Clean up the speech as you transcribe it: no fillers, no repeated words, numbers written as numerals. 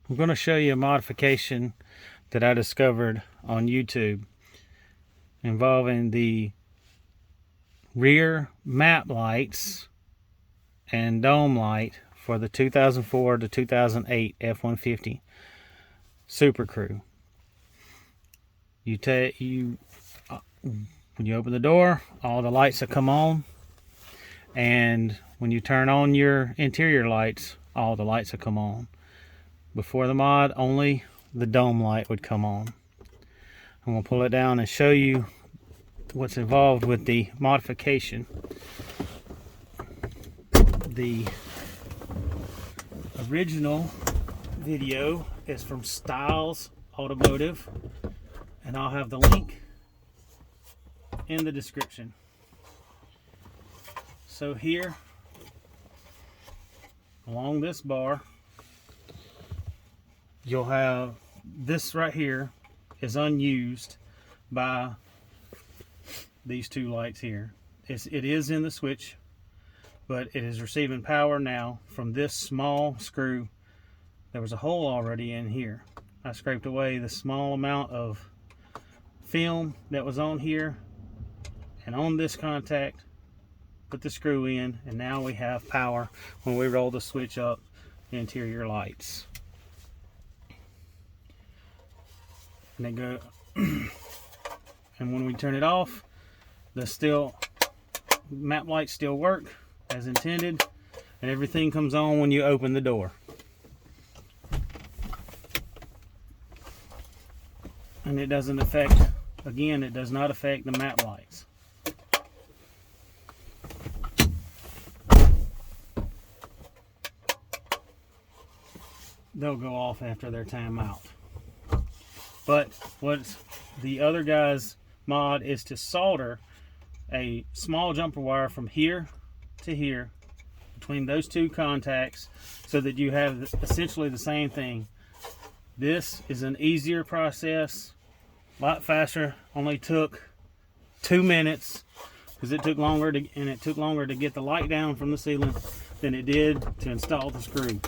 I'm going to show you a modification that I discovered on YouTube involving the rear map lights and dome light for the 2004 to 2008 F-150 Super Crew. When you open the door, all the lights will come on, and when you turn on your interior lights, all the lights will come on. Before the mod, only the dome light would come on. I'm going to pull it down and show you what's involved with the modification. The original video is from Stiles Automotive, and I'll have the link in the description. So here, along this bar, you'll have this right here is unused by these two lights here. It is in the switch, but it is receiving power now from this small screw. There was a hole already in here. I scraped away the small amount of film that was on here, and on this contact put the screw in, and now we have power when we roll the switch up the interior lights. And they go and when we turn it off, the map lights still work as intended, and everything comes on when you open the door. And it doesn't affect, again, it does not affect the map lights. They'll go off after their time out. But what the other guy's mod is to solder a small jumper wire from here to here between those two contacts so that you have essentially the same thing. This is an easier process, a lot faster. Only took 2 minutes because it took longer to get the light down from the ceiling than it did to install the screw.